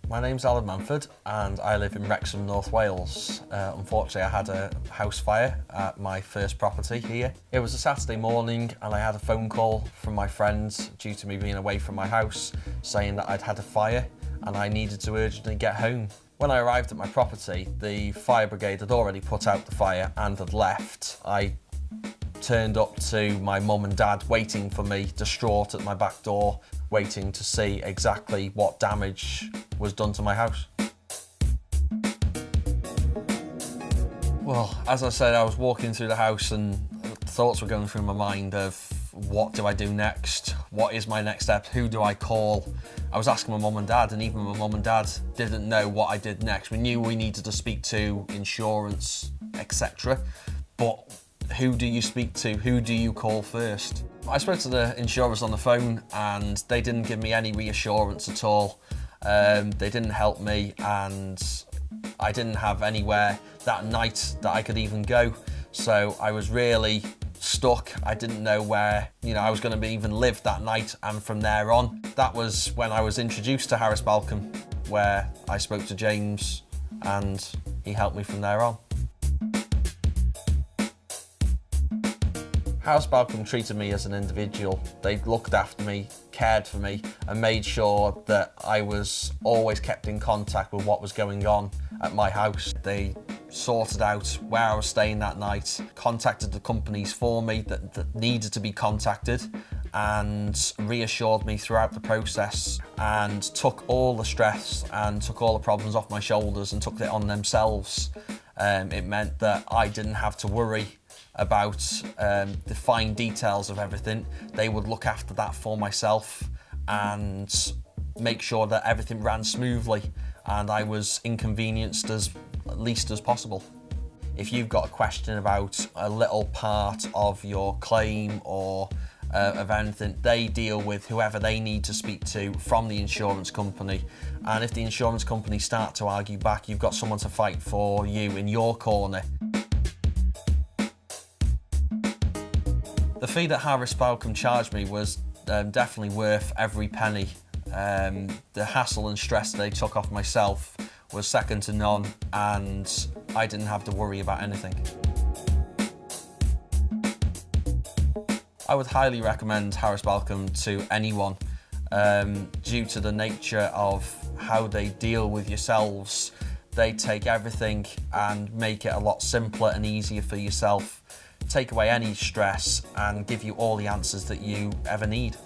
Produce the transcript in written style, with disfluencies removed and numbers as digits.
My name's Alan Manford and I live in Wrexham, North Wales. Unfortunately, I had a house fire at my first property here. It was a Saturday morning and I had a phone call from my friends due to me being away from my house saying that I'd had a fire and I needed to urgently get home. When I arrived at my property, the fire brigade had already put out the fire and had left. I turned up to my mum and dad waiting for me, distraught at my back door, waiting to see exactly what damage was done to my house. Well, as I said, I was walking through the house and thoughts were going through my mind of what do I do next? What is my next step? Who do I call? I was asking my mum and dad, and even my mum and dad didn't know what I did next. We knew we needed to speak to insurance, etc. But who do you speak to? Who do you call first? I spoke to the insurers on the phone and they didn't give me any reassurance at all. They didn't help me and I didn't have anywhere that night that I could even go. So I was really stuck. I didn't know where I was going to even live that night, and from there on, that was when I was introduced to Harris Balcombe, where I spoke to James and he helped me from there on. Harris Balcombe treated me as an individual. They looked after me, cared for me, and made sure that I was always kept in contact with what was going on at my house. They sorted out where I was staying that night, contacted the companies for me that needed to be contacted, and reassured me throughout the process, and took all the stress and took all the problems off my shoulders and took it on themselves. It meant that I didn't have to worry about the fine details of everything. They would look after that for myself and make sure that everything ran smoothly and I was inconvenienced as least as possible. If you've got a question about a little part of your claim or of anything, they deal with whoever they need to speak to from the insurance company, and if the insurance company start to argue back, you've got someone to fight for you in your corner. The fee that Harris Balcombe charged me was definitely worth every penny. The hassle and stress they took off myself was second to none, and I didn't have to worry about anything. I would highly recommend Harris Balcombe to anyone due to the nature of how they deal with yourselves. They take everything and make it a lot simpler and easier for yourself, take away any stress and give you all the answers that you ever need.